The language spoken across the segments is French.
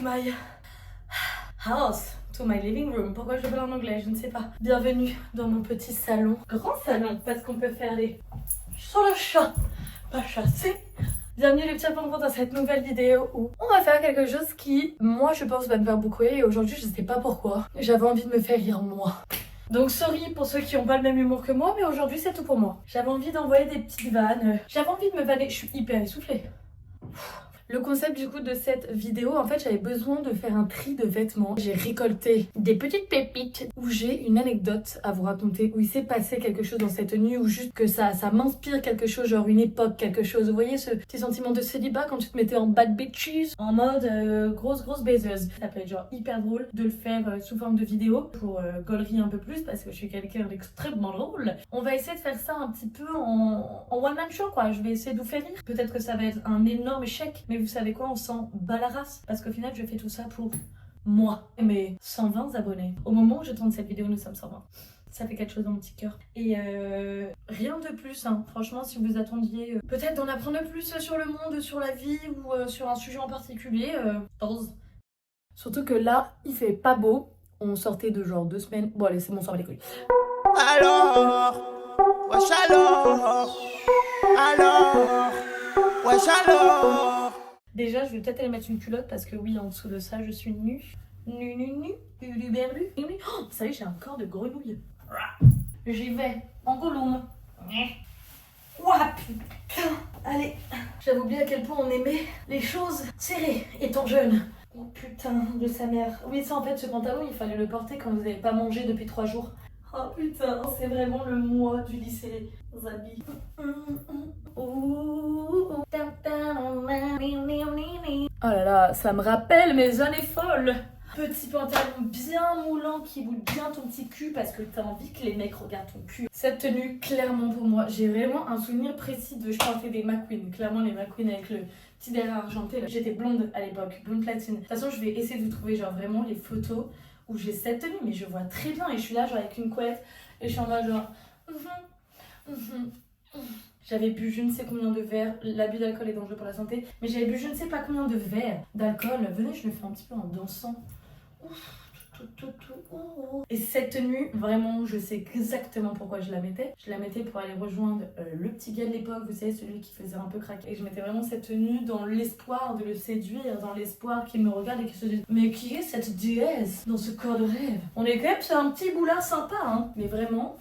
my house, to my living room. Pourquoi je parle en anglais, je ne sais pas. Bienvenue dans mon petit salon. Grand salon, parce qu'on peut faire les... Sur le chat, pas chasser. Bienvenue les petits enfants dans cette nouvelle vidéo où on va faire quelque chose qui, moi je pense, va me faire beaucoup rire. Et aujourd'hui, je sais pas pourquoi, j'avais envie de me faire rire moi. Donc sorry pour ceux qui n'ont pas le même humour que moi, mais aujourd'hui c'est tout pour moi. J'avais envie d'envoyer des petites vannes. J'avais envie de me vanner, je suis hyper essoufflée. Le concept du coup de cette vidéo, en fait j'avais besoin de faire un tri de vêtements. J'ai récolté des petites pépites où j'ai une anecdote à vous raconter, où il s'est passé quelque chose dans cette tenue, ou juste que ça m'inspire quelque chose, genre une époque, quelque chose. Vous voyez ce petit sentiment de célibat quand tu te mettais en bad bitches, en mode grosse baiseuse. Ça peut être genre hyper drôle de le faire sous forme de vidéo pour gaulerie un peu plus parce que je suis quelqu'un d'extrêmement drôle. On va essayer de faire ça un petit peu en one man show quoi. Je vais essayer de vous faire rire. Peut-être que ça va être un énorme échec, mais vous savez quoi, on s'en bat la race parce qu'au final je fais tout ça pour moi et mes 120 abonnés. Au moment où je tourne cette vidéo, nous sommes 120. Ça fait quelque chose dans mon petit cœur. Et rien de plus, hein. Franchement, si vous attendiez peut-être d'en apprendre plus sur le monde, sur la vie ou sur un sujet en particulier, pause. Surtout que là, il fait pas beau. On sortait de genre 2 semaines. Bon allez, c'est bon, on sort les couilles. Alors, wesh alors, wesh alors. Déjà, je vais peut-être aller mettre une culotte parce que oui, en dessous de ça, je suis nue. Nue, uluberlu. Oh, vous savez, j'ai un corps de grenouille. J'y vais, en Gollum. Ouah, putain. Allez, j'avais oublié à quel point on aimait les choses serrées étant jeune. Oh putain de sa mère. Oui, ça en fait, ce pantalon, il fallait le porter quand vous n'avez pas mangé depuis 3 jours. Oh putain, c'est vraiment le mois du lycée, les habits. Oh là là, ça me rappelle mes années folles. Petit pantalon bien moulant qui boule bien ton petit cul parce que t'as envie que les mecs regardent ton cul. Cette tenue, clairement pour moi, j'ai vraiment un souvenir précis de je portais des McQueen. Clairement les McQueen avec le petit derrière argenté. J'étais blonde à l'époque, blonde platine. De toute façon, je vais essayer de vous trouver genre vraiment les photos où j'ai cette tenue, mais je vois très bien et je suis là genre avec une couette et je suis en mode genre... J'avais bu je ne sais combien de verres, l'abus d'alcool est dangereux pour la santé, mais j'avais bu je ne sais pas combien de verres d'alcool. Venez, je le fais un petit peu en dansant. Et cette tenue, vraiment, je sais exactement pourquoi je la mettais. Je la mettais pour aller rejoindre le petit gars de l'époque, vous savez, celui qui faisait un peu craquer. Et je mettais vraiment cette tenue dans l'espoir de le séduire, dans l'espoir qu'il me regarde et qu'il se dise « Mais qui est cette déesse dans ce corps de rêve ?» On est quand même sur un petit boulard sympa, hein. Mais vraiment,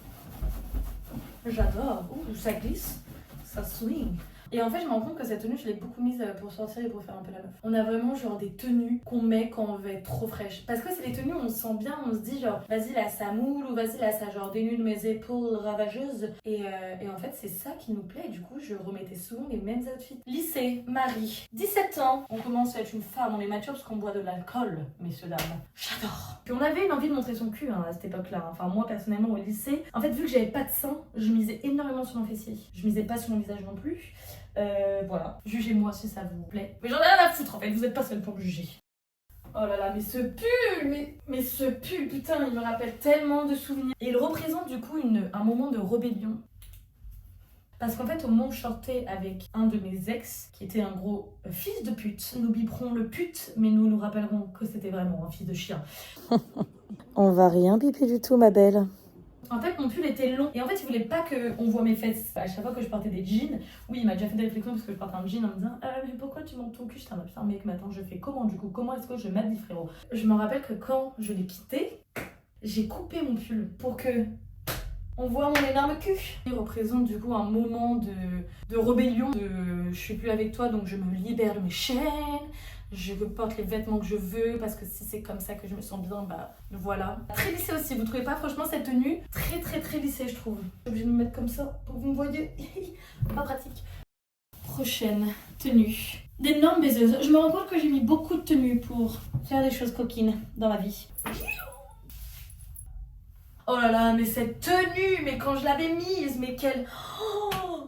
j'adore. Ouh, ça glisse, ça swing. Et en fait, je me rends compte que cette tenue, je l'ai beaucoup mise pour sortir et pour faire un peu la meuf. On a vraiment genre des tenues qu'on met quand on veut être trop fraîche. Parce que c'est les tenues où on se sent bien, on se dit genre, vas-y là ça moule ou vas-y là ça genre dénude mes épaules ravageuses. Et en fait, c'est ça qui nous plaît. Du coup, je remettais souvent les mêmes outfits. Lycée, Marie, 17 ans. On commence à être une femme, on est mature parce qu'on boit de l'alcool, messieurs dames. J'adore. Puis on avait une envie de montrer son cul hein, à cette époque-là. Enfin, moi personnellement au lycée, en fait, vu que j'avais pas de sein, je misais énormément sur mon fessier. Je misais pas sur mon visage non plus. Voilà, jugez-moi si ça vous plaît. Mais j'en ai rien à foutre en fait, vous êtes pas seul pour me juger. Oh là là, mais ce pull, mais ce pull, putain, il me rappelle tellement de souvenirs. Et il représente du coup un moment de rébellion. Parce qu'en fait, au moment où je sortais avec un de mes ex, qui était un gros fils de pute, nous biperons le pute, mais nous nous rappellerons que c'était vraiment un fils de chien. On va rien biper du tout, ma belle. En fait, mon pull était long et en fait, il voulait pas qu'on voit mes fesses. À chaque fois que je portais des jeans, oui, il m'a déjà fait des réflexions parce que je portais un jean en me disant mais pourquoi tu montes ton cul? J'étais un putain, mec, mais attends, je fais comment du coup? Comment est-ce que je m'habille, frérot? Je me rappelle que quand je l'ai quitté, j'ai coupé mon pull pour que on voit mon énorme cul. Il représente du coup un moment de rébellion, de je suis plus avec toi donc je me libère de mes chaînes. Je porte les vêtements que je veux parce que si c'est comme ça que je me sens bien, bah voilà. Très lissé aussi, vous trouvez pas franchement cette tenue très lissée je trouve. Je suis obligée de me mettre comme ça pour que vous me voyez. Pas pratique. Prochaine tenue. D'énormes baiseuses. Je me rends compte que j'ai mis beaucoup de tenues pour faire des choses coquines dans ma vie. Oh là là, mais cette tenue, mais quand je l'avais mise, mais quelle... Oh,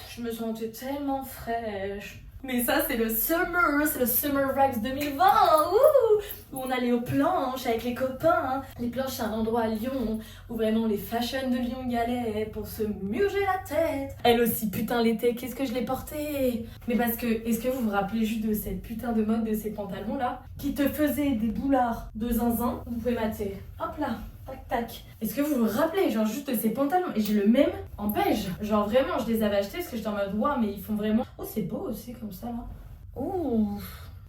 je me sentais tellement fraîche. Mais ça c'est le summer vibes 2020, où on allait aux planches avec les copains. Les planches c'est un endroit à Lyon où vraiment les fashions de Lyon y allaient pour se murger la tête. Elle aussi, putain l'été, qu'est-ce que je l'ai porté. Mais parce que, est-ce que vous vous rappelez juste de cette putain de mode de ces pantalons là qui te faisaient des boulards de zinzin? Vous pouvez mater, hop là. Tac tac. Est-ce que vous vous rappelez genre juste de ces pantalons? Et j'ai le même en beige. Genre vraiment je les avais achetés parce que j'étais en mode waouh mais ils font vraiment... Oh c'est beau aussi comme ça là. Ouh.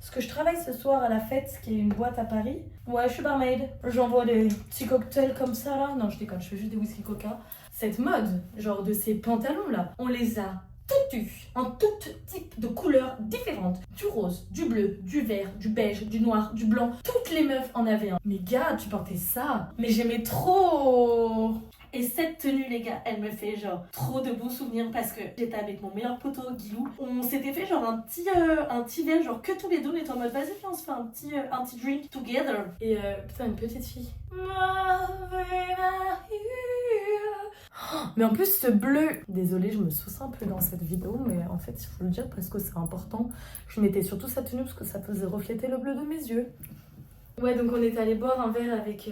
Est-ce que je travaille ce soir à la fête qui est une boîte à Paris? Ouais je suis barmaid. J'envoie des petits cocktails comme ça là. Non je déconne, je fais juste des whisky coca. Cette mode genre de ces pantalons là, on les a toutes eues en tout type de couleurs différentes. Du rose, du bleu, du vert, du beige, du noir, du blanc. Toutes les meufs en avaient un. Mais gars, tu portais ça. Mais j'aimais trop. Et cette tenue, les gars, elle me fait genre trop de bons souvenirs parce que j'étais avec mon meilleur poteau, Guilou. On s'était fait genre un petit verre, genre que tous les deux, on était en mode vas-y, viens, on se fait un petit drink together. Et putain, une petite fille. Mais en plus ce bleu, désolée je me sauce un peu dans cette vidéo mais en fait il faut le dire parce que c'est important. Je mettais surtout sa tenue parce que ça faisait refléter le bleu de mes yeux. Ouais donc on est allé boire un verre avec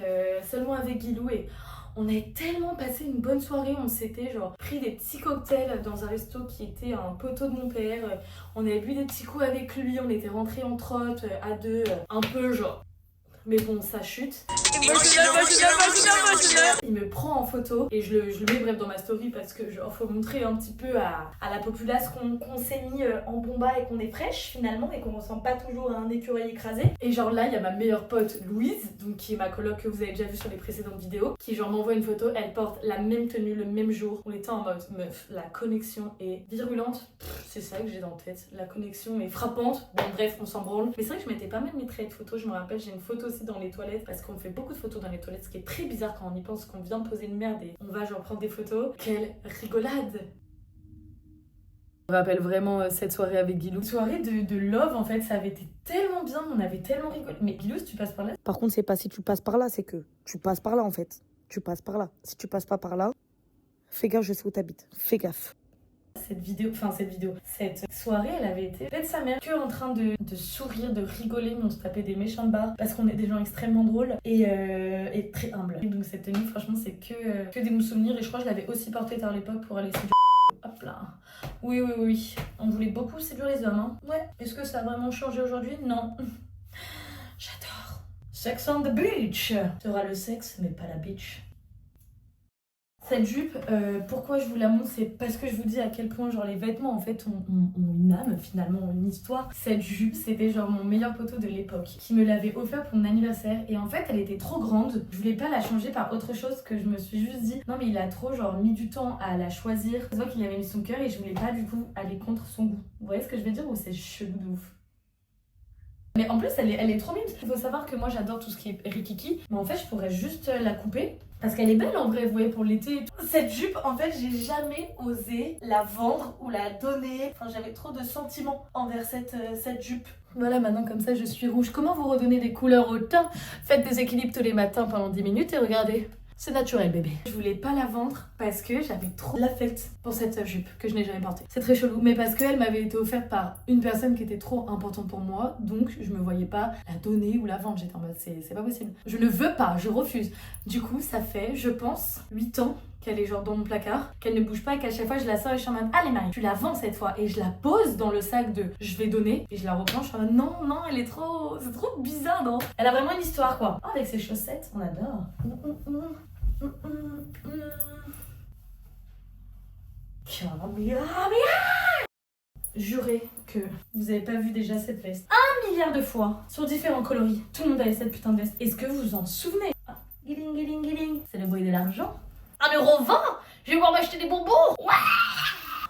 seulement avec Guilou et on avait tellement passé une bonne soirée. On s'était genre pris des petits cocktails dans un resto qui était un poteau de mon père. On avait bu des petits coups avec lui, on était rentrés en trotte à deux, un peu genre... Mais bon, ça chute. Il me prend en photo et je le mets bref dans ma story parce que genre faut montrer un petit peu à la populace qu'on s'est mis en bomba et qu'on est fraîche finalement et qu'on ressemble pas toujours à un écureuil écrasé. Et genre là il y a ma meilleure pote Louise, donc qui est ma coloc que vous avez déjà vu sur les précédentes vidéos, qui genre m'envoie une photo, elle porte la même tenue le même jour. On était en mode meuf, la connexion est virulente. C'est ça que j'ai dans la tête, la connexion est frappante. Bon bref on s'en branle. Mais c'est vrai que je m'étais pas mal mis traits de photos, je me rappelle j'ai une photo aussi dans les toilettes parce qu'on fait beaucoup de photos dans les toilettes, ce qui est très bizarre quand on y pense qu'on vient de poser une merde et on va genre prendre des photos. Quelle rigolade! Je me rappelle vraiment cette soirée avec Guilou. Soirée de love en fait, ça avait été tellement bien, on avait tellement rigolé. Mais Guilou, si tu passes par là... Par contre, c'est pas si tu passes par là, c'est que tu passes par là en fait. Tu passes par là. Si tu passes pas par là, fais gaffe, je sais où t'habites. Fais gaffe. Cette soirée, elle avait été faite sa mère que en train de sourire, de rigoler, mais on se tapait des méchants barres parce qu'on est des gens extrêmement drôles et très humbles. Et donc cette tenue, franchement, c'est que des bons souvenirs et je crois que je l'avais aussi portée à l'époque pour aller séduire. Hop là. Oui. On voulait beaucoup séduire les hommes, hein. Ouais. Est-ce que ça a vraiment changé aujourd'hui? Non. J'adore. Sex on the beach. Sera le sexe, mais pas la beach. Cette jupe, pourquoi je vous la montre, c'est parce que je vous dis à quel point genre les vêtements en fait ont une âme finalement, ont une histoire. Cette jupe, c'était genre mon meilleur poteau de l'époque qui me l'avait offert pour mon anniversaire et en fait elle était trop grande. Je voulais pas la changer par autre chose que je me suis juste dit non mais il a trop genre mis du temps à la choisir. Je vois qu'il avait mis son cœur et je voulais pas du coup aller contre son goût. Vous voyez ce que je veux dire ou c'est chelou de ouf? Mais en plus elle est trop mime. Il faut savoir que moi j'adore tout ce qui est rikiki, mais en fait je pourrais juste la couper. Parce qu'elle est belle en vrai, vous voyez, pour l'été et tout. Cette jupe, en fait, j'ai jamais osé la vendre ou la donner. Enfin, j'avais trop de sentiments envers cette jupe. Voilà, maintenant comme ça, je suis rouge. Comment vous redonner des couleurs au teint? Faites des équilibres tous les matins pendant 10 minutes et regardez. C'est naturel, bébé. Je voulais pas la vendre parce que j'avais trop l'affect pour cette jupe que je n'ai jamais portée. C'est très chelou, mais parce qu'elle m'avait été offerte par une personne qui était trop importante pour moi, donc je me voyais pas la donner ou la vendre. J'étais en mode, c'est pas possible. Je ne veux pas, je refuse. Du coup, ça fait, je pense, 8 ans qu'elle est genre dans mon placard, qu'elle ne bouge pas et qu'à chaque fois je la sors et je suis en mode allez Marie, tu la vends cette fois et je la pose dans le sac de je vais donner et je la reprends, je suis en mode non, elle est trop, c'est trop bizarre non. Elle a vraiment une histoire quoi. Oh, avec ses chaussettes, on adore. Jurez que vous avez pas vu déjà cette veste 1 milliard de fois sur différents coloris. Tout le monde avait cette putain de veste. Est-ce que vous vous en souvenez? Giling. C'est le bruit de l'argent. 1,20 €. Je vais pouvoir m'acheter des bonbons. Ouais.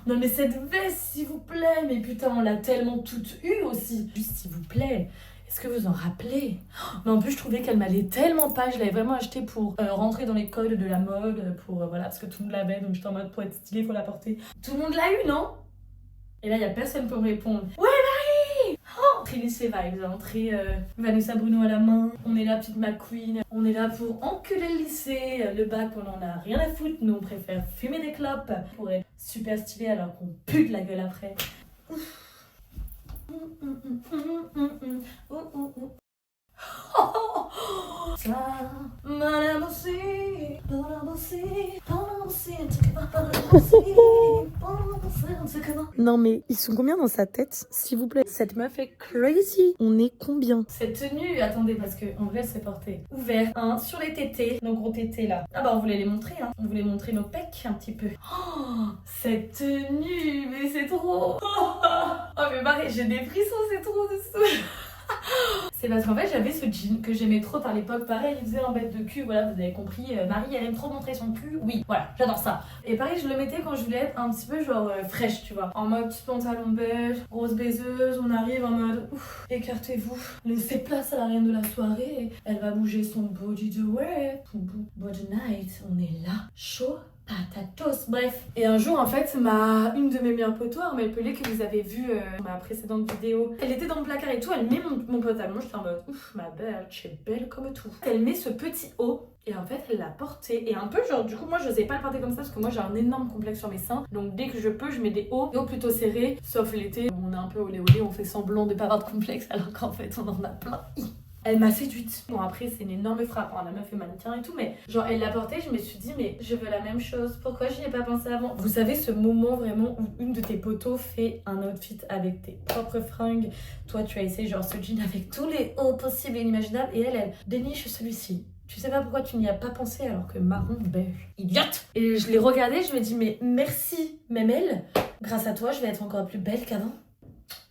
Non mais cette veste s'il vous plaît. Mais putain on l'a tellement toute eue aussi. Juste s'il vous plaît. Est-ce que vous en rappelez? Mais en plus je trouvais qu'elle m'allait tellement pas. Je l'avais vraiment achetée pour rentrer dans les codes de la mode. Pour voilà parce que tout le monde l'avait. Donc j'étais en mode pour être stylée faut la porter. Tout le monde l'a eu non? Et là il y a personne pour me répondre. Ouais Marie. Très lycée vibes, hein, très Vanessa Bruno à la main. On est là petite McQueen. On est là pour enculer le lycée. Le bac on en a rien à foutre. Nous on préfère fumer des clopes pour être super stylé alors qu'on pue de la gueule après. Ouf. Non mais ils sont combien dans sa tête, s'il vous plaît? Cette meuf est crazy. On est combien? Cette tenue, attendez, parce qu'en vrai, elle s'est portée ouvert, hein, sur les tétés, nos gros tétés là. Ah bah, on voulait les montrer, hein. On voulait montrer nos pecs un petit peu. Oh, cette tenue, mais c'est trop. Oh, mais pareil, j'ai des frissons, c'est trop dessous. C'est parce qu'en fait j'avais ce jean que j'aimais trop à l'époque, pareil il faisait en bête de cul, voilà vous avez compris, Marie elle aime trop montrer son cul, oui voilà j'adore ça. Et pareil je le mettais quand je voulais être un petit peu genre fraîche tu vois, en mode petit pantalon beige, grosse baiseuse, on arrive en mode ouf, écartez-vous, laissez place à la reine de la soirée, elle va bouger son body de ouais, body night, on est là, chaud patatos, bref. Et un jour en fait une de mes meilleures potos, Armelle Pelé, que vous avez vu dans ma précédente vidéo, elle était dans le placard et tout, elle met mon pantalon, j'étais en mode ouf ma belle, tu es belle comme tout. Elle met ce petit haut et en fait elle l'a porté et un peu genre du coup moi je n'osais pas le porter comme ça parce que moi j'ai un énorme complexe sur mes seins, donc dès que je peux je mets des hauts plutôt serrés, sauf l'été où on est un peu olé olé, on fait semblant de pas avoir de complexe alors qu'en fait on en a plein. Elle m'a séduite. Bon après c'est une énorme frappe, la meuf est mannequin et tout, mais genre elle l'a portée, je me suis dit mais je veux la même chose, pourquoi j'y ai pas pensé avant? Vous savez ce moment vraiment où une de tes potos fait un outfit avec tes propres fringues, toi tu as essayé genre ce jean avec tous les hauts possibles et inimaginables et elle déniche celui-ci. Tu sais pas pourquoi tu n'y as pas pensé alors que marron beige. Idiote! Et je l'ai regardée, je me dis mais merci même elle, grâce à toi je vais être encore plus belle qu'avant.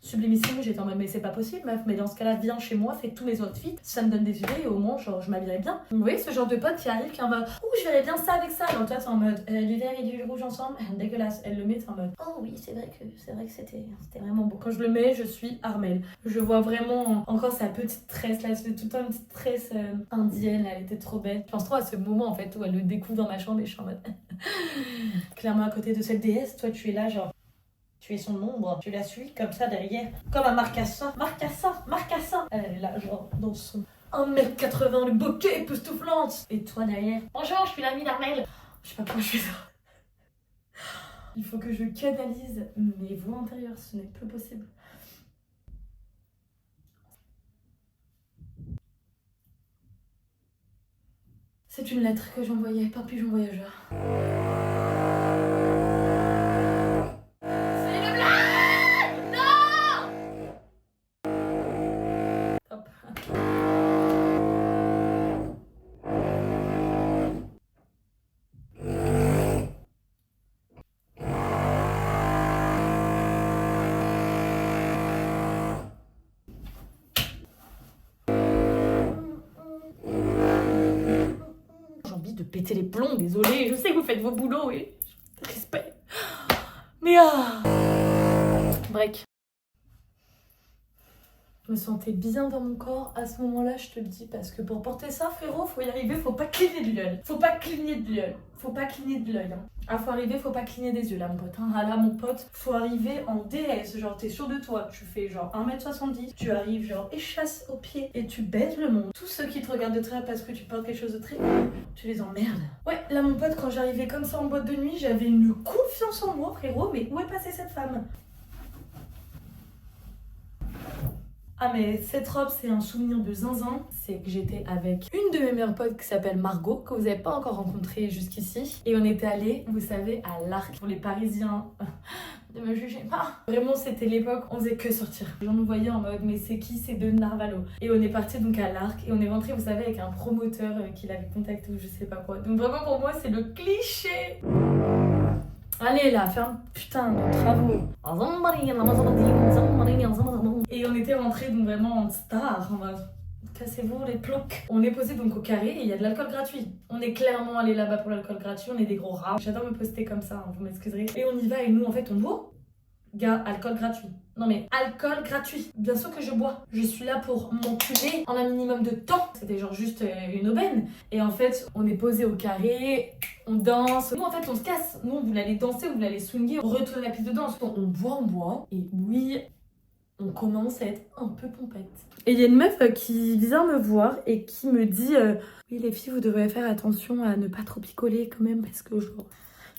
Sublimissime, j'étais en mode mais c'est pas possible meuf, mais dans ce cas-là viens chez moi, fais tous mes outfits, ça me donne des idées et au moins genre je m'habillerais bien. Vous voyez ce genre de pote qui arrive qui est en mode ouh je verrais bien ça avec ça, alors toi t'es en mode du vert et du rouge ensemble, dégueulasse, elle le met t'es en mode oh oui c'est vrai que c'était vraiment beau. Quand je le mets je suis Armelle, je vois vraiment encore sa petite tresse là, c'est tout le temps une petite tresse indienne, elle était trop belle. Je pense trop à ce moment en fait où elle le découvre dans ma chambre et je suis en mode clairement à côté de cette déesse, toi tu es là genre tu es son ombre, tu la suis comme ça derrière, comme un marcassin. Elle est là, genre, dans son 1m80, le bokeh époustouflante. Et toi derrière, bonjour, je suis l'amie d'Armelle. Je sais pas pourquoi je fais ça. Il faut que je canalise mes voix intérieures, ce n'est plus possible. C'est une lettre que j'envoyais par pigeon voyageur. De péter les plombs, désolé, je sais que vous faites vos boulots et respect. Mais break. Je me sentais bien dans mon corps à ce moment-là, je te le dis, parce que pour porter ça, frérot, faut y arriver, faut pas cligner de l'œil. Faut pas cligner de l'œil. Faut pas cligner de l'œil. Hein. Ah, faut arriver, faut pas cligner des yeux, là, mon pote. Hein. Ah, là, mon pote, faut arriver en DS. Genre, t'es sûr de toi. Tu fais genre 1m70. Tu arrives, genre, échasse aux pieds et tu baises le monde. Tous ceux qui te regardent de travers parce que tu portes quelque chose de très haut, tu les emmerdes. Ouais, là, mon pote, quand j'arrivais comme ça en boîte de nuit, j'avais une confiance en moi, frérot. Mais où est passée cette femme? Ah mais cette robe c'est un souvenir de zinzin, c'est que j'étais avec une de mes meilleures potes qui s'appelle Margot, que vous n'avez pas encore rencontrée jusqu'ici. Et on était allés, vous savez, à l'Arc. Pour les Parisiens, ne me jugez pas. Vraiment c'était l'époque, on faisait que sortir. Les gens nous voyaient en mode mais c'est qui ces deux Narvalo? Et on est parti donc à l'Arc et on est rentré vous savez avec un promoteur qui l'avait contacté ou je sais pas quoi. Donc vraiment pour moi c'est le cliché. Allez là, fais un putain de travaux. Et on était rentrés donc vraiment en star, en mode cassez-vous les plocs. On est posé donc au carré et il y a de l'alcool gratuit. On est clairement allé là-bas pour l'alcool gratuit, on est des gros rats. J'adore me poster comme ça, hein, vous m'excuserez. Et on y va et nous en fait on boit. Gars, alcool gratuit. Non mais alcool gratuit. Bien sûr que je bois. Je suis là pour m'enculer en un minimum de temps. C'était genre juste une aubaine. Et en fait, on est posé au carré, on danse. Nous en fait, on se casse. Nous, on voulait aller danser, on voulait aller swinguer, on retourne la piste de danse. On boit. Et oui, on commence à être un peu pompette. Et il y a une meuf qui vient me voir et qui me dit oui les filles, vous devrez faire attention à ne pas trop picoler quand même parce que genre...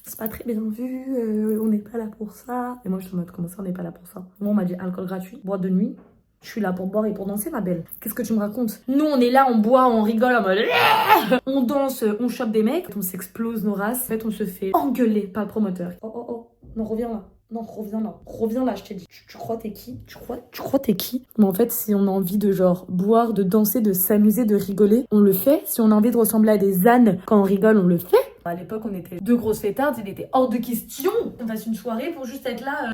c'est pas très bien vu, on n'est pas là pour ça. Et moi je suis en mode, comment ça on n'est pas là pour ça? Moi on m'a dit alcool gratuit, boîte de nuit. Je suis là pour boire et pour danser, ma belle. Qu'est-ce que tu me racontes? Nous, on est là, on boit, on rigole en mode... On danse, on chope des mecs, on s'explose nos races. En fait, on se fait engueuler par le promoteur. Oh. Non, reviens là. Non, reviens là. Reviens là, je t'ai dit. Tu crois t'es qui? Tu crois t'es qui? Mais en fait, si on a envie de genre boire, de danser, de s'amuser, de rigoler, on le fait. Si on a envie de ressembler à des ânes quand on rigole, on le fait. À l'époque, on était deux grosses fêtardes, il était hors de question qu'on fasse une soirée pour juste être là...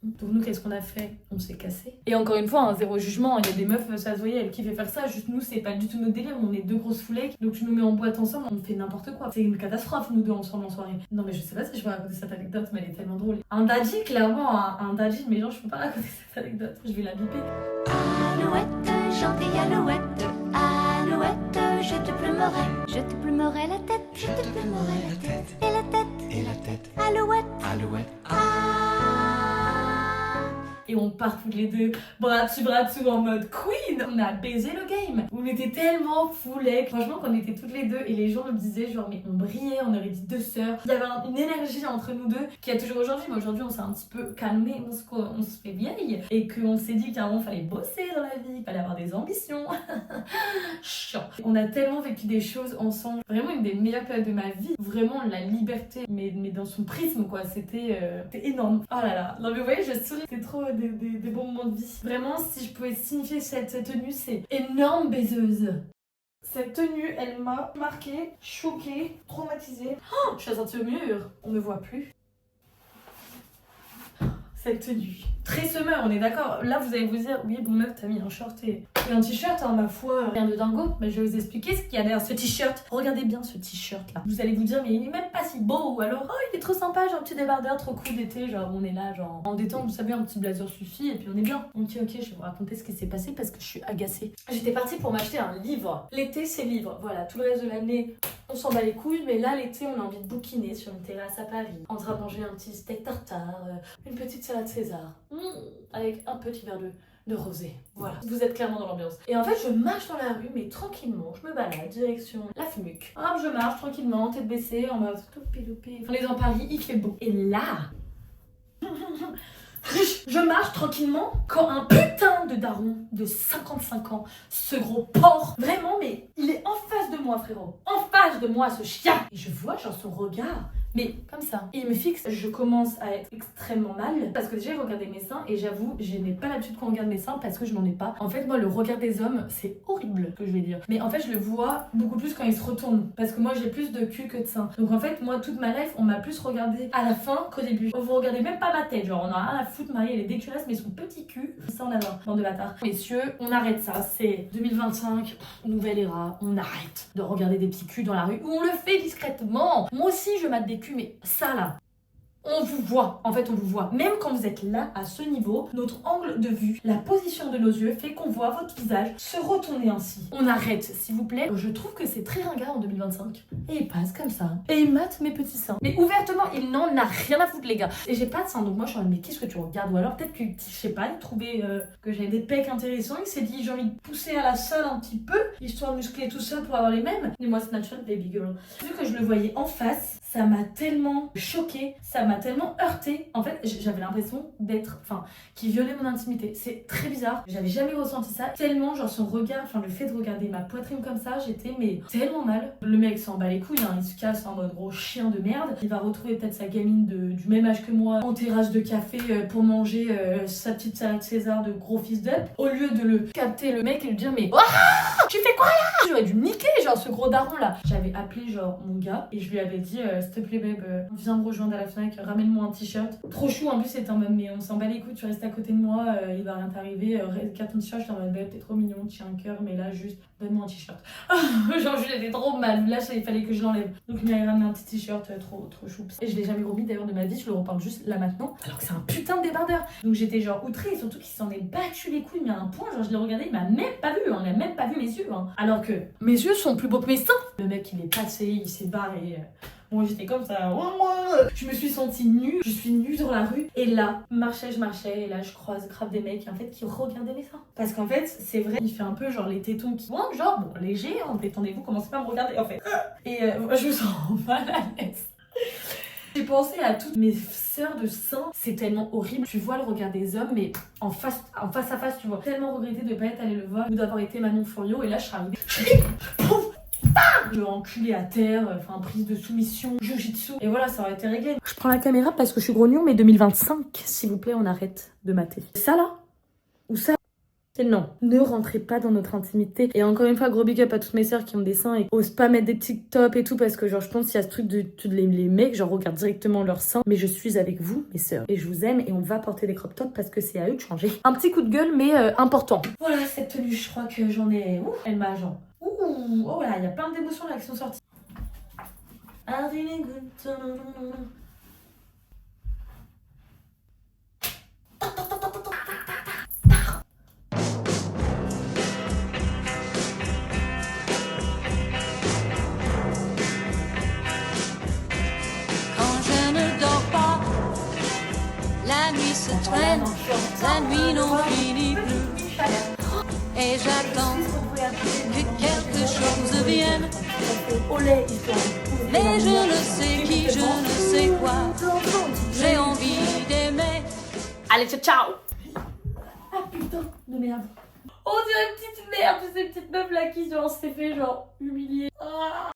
Donc nous, qu'est-ce qu'on a fait? On s'est cassé. Et encore une fois, un zéro jugement, il y a des meufs, ça se voyait, elles kiffaient faire ça. Juste nous, c'est pas du tout notre délire. On est deux grosses foulées. Donc tu nous mets en boîte ensemble, on fait n'importe quoi. C'est une catastrophe, nous deux ensemble en soirée. Non mais je sais pas si je peux raconter cette anecdote, mais elle est tellement drôle. Un daddy, clairement, un daddy, mais genre je peux pas raconter cette anecdote. Je vais la biper. Alouette, gentille alouette, alouette, je te plumerai la tête, je te plumerai la tête, et la tête, Et la tête. alouette, Alouette. Et on part toutes les deux, bras dessus en mode queen. On a baisé le game. On était tellement foulés. Franchement, quand on était toutes les deux et les gens nous disaient genre, mais on brillait, on aurait dit deux sœurs. Il y avait une énergie entre nous deux qui a toujours aujourd'hui. Mais aujourd'hui, on s'est un petit peu calmé parce qu'on se fait vieille et qu'on s'est dit qu'à un moment, il fallait bosser dans la vie, il fallait avoir des ambitions. Chiant. On a tellement vécu des choses ensemble. Vraiment une des meilleures périodes de ma vie. Vraiment la liberté, mais dans son prisme, quoi. C'était énorme. Oh là là. Non, mais vous voyez, je souris. C'était trop des bons moments de vie. Vraiment, si je pouvais signifier cette tenue, c'est énorme baiseuse. Cette tenue, elle m'a marquée, choquée, traumatisée. Oh, je suis assortie au mur. On me voit plus. Cette tenue. Très summer, on est d'accord. Là, vous allez vous dire, oui, bon meuf, t'as mis un short et un t-shirt, hein, ma foi, rien de dingo. Mais je vais vous expliquer ce qu'il y a derrière ce t-shirt. Regardez bien ce t-shirt là. Vous allez vous dire, mais il est même pas si beau. Ou alors, oh, il est trop sympa, genre un petit débardeur trop cool d'été. Genre, on est là, genre en détente, vous savez, un petit blazer suffit et puis on est bien. Ok, je vais vous raconter ce qui s'est passé parce que je suis agacée. J'étais partie pour m'acheter un livre. L'été, c'est livre. Voilà, tout le reste de l'année, on s'en bat les couilles. Mais là, l'été, on a envie de bouquiner sur une terrasse à Paris. En train de manger un petit steak tartare, une petite salade César. Avec un petit verre de rosé. Voilà, vous êtes clairement dans l'ambiance. Et en fait, je marche dans la rue, mais tranquillement, je me balade, direction la FMUC. Hop, je marche tranquillement, tête baissée, en mode toupé. On est dans Paris, il fait beau. Et là, je marche tranquillement quand un putain de daron de 55 ans, ce gros porc, vraiment, mais il est en face de moi, frérot. En face de moi, ce chien. Et je vois, genre, son regard. Mais comme ça. Et il me fixe, je commence à être extrêmement mal. Parce que déjà, il regardait mes seins. Et j'avoue, je n'ai pas l'habitude qu'on regarde mes seins parce que je n'en ai pas. En fait, moi, le regard des hommes, c'est horrible, ce que je vais dire. Mais en fait, je le vois beaucoup plus quand ils se retournent. Parce que moi, j'ai plus de cul que de seins. Donc en fait, moi, toute ma life, on m'a plus regardé à la fin qu'au début. Vous regardez même pas ma tête. Genre, on a rien à foutre. Marie, elle est dégueulasse, mais son petit cul, ça, on adore. Bande de bâtards. Messieurs, on arrête ça. C'est 2025, nouvelle ère. On arrête de regarder des petits culs dans la rue. Ou on le fait discrètement. Moi aussi, je mate des culs, mais ça là, on vous voit, en fait on vous voit. Même quand vous êtes là, à ce niveau, notre angle de vue, la position de nos yeux fait qu'on voit votre visage se retourner ainsi. On arrête, s'il vous plaît. Je trouve que c'est très ringard en 2025. Et il passe comme ça. Et il mate mes petits seins. Mais ouvertement, il n'en a rien à foutre, les gars. Et j'ai pas de seins, donc moi je suis en mode, mais qu'est-ce que tu regardes? Ou alors peut-être que, je sais pas, il trouvait que j'avais des pecs intéressants. Il s'est dit, j'ai envie de pousser à la salle un petit peu, histoire de muscler tout seul pour avoir les mêmes. Mais moi c'est naturel, baby girl. Vu que je le voyais en face, ça m'a tellement choquée, ça m'a tellement heurtée. En fait, j'avais l'impression d'être, qui violait mon intimité. C'est très bizarre. J'avais jamais ressenti ça. Tellement, genre son regard, le fait de regarder ma poitrine comme ça, j'étais mais tellement mal. Le mec s'en bat les couilles, hein, il se casse en mode gros chien de merde. Il va retrouver peut-être sa gamine du même âge que moi en terrasse de café pour manger sa petite salade César de gros fils d'up. Au lieu de le capter le mec et lui dire mais tu fais quoi là? J'aurais dû niquer genre ce gros daron là. J'avais appelé genre mon gars et je lui avais dit s'il te plaît babe, viens me rejoindre à la Fnac, ramène-moi un t-shirt. Trop chou en plus, c'était en mode mais on s'en bat les couilles, tu restes à côté de moi, il va rien t'arriver, regarde ton t-shirt, j'étais en mode babe t'es trop mignon, tu as un cœur mais là juste donne-moi un t-shirt. Genre j'étais trop mal, là il fallait que je l'enlève. Donc il m'a ramené un petit t-shirt trop chou. Et je l'ai jamais remis d'ailleurs de ma vie, je le reparle juste là maintenant, alors que c'est un putain de débardeur. Donc j'étais genre outrée, et surtout qu'il s'en est battu les couilles, mais à un point, genre je l'ai regardé, il m'a même pas vu, il a même pas vu mes yeux. Alors que mes yeux sont plus beaux que mes seins. Le mec il est passé, il s'est barré. Moi j'étais comme ça, je me suis sentie nue, je suis nue dans la rue et là, je marchais et là je croise grave des mecs en fait qui regardaient mes seins. Parce qu'en fait, c'est vrai, il fait un peu genre les tétons qui vont genre bon léger, détendez-vous, commencez pas à me regarder en fait. Et moi je me sens mal à l'aise. J'ai pensé à toutes mes sœurs de sang. C'est tellement horrible. Tu vois le regard des hommes, mais en face à face, tu vois. Tellement regretté de pas être allé le voir ou d'avoir été Manon Forio. Et là, je suis arrivée. Je l'ai enculé à terre, enfin prise de soumission, jujitsu. Et voilà, ça aurait été réglé. Je prends la caméra parce que je suis grognon, mais 2025, s'il vous plaît, on arrête de mater. Ça là ou ça? Et non, ne rentrez pas dans notre intimité. Et encore une fois, gros big up à toutes mes sœurs qui ont des seins et osent pas mettre des petits tops et tout parce que genre je pense qu'il y a ce truc de les mecs genre regardent directement leurs seins. Mais je suis avec vous, mes sœurs, et je vous aime et on va porter des crop tops parce que c'est à eux de changer. Un petit coup de gueule mais important. Voilà cette tenue, je crois que j'en ai. Ouh, elle m'a genre. Ouh, oh là, il y a plein d'émotions là qui sont sorties. Quand je ne dors pas, la nuit se traîne, la nuit n'en finit plus. Et j'attends que quelque chose vienne. Mais je ne sais qui, je ne sais quoi. J'ai envie d'aimer. Allez, ciao. Ah putain de merde. On dirait une petite merde, ces petites meufs là qui genre s'est fait genre humilier. Ah.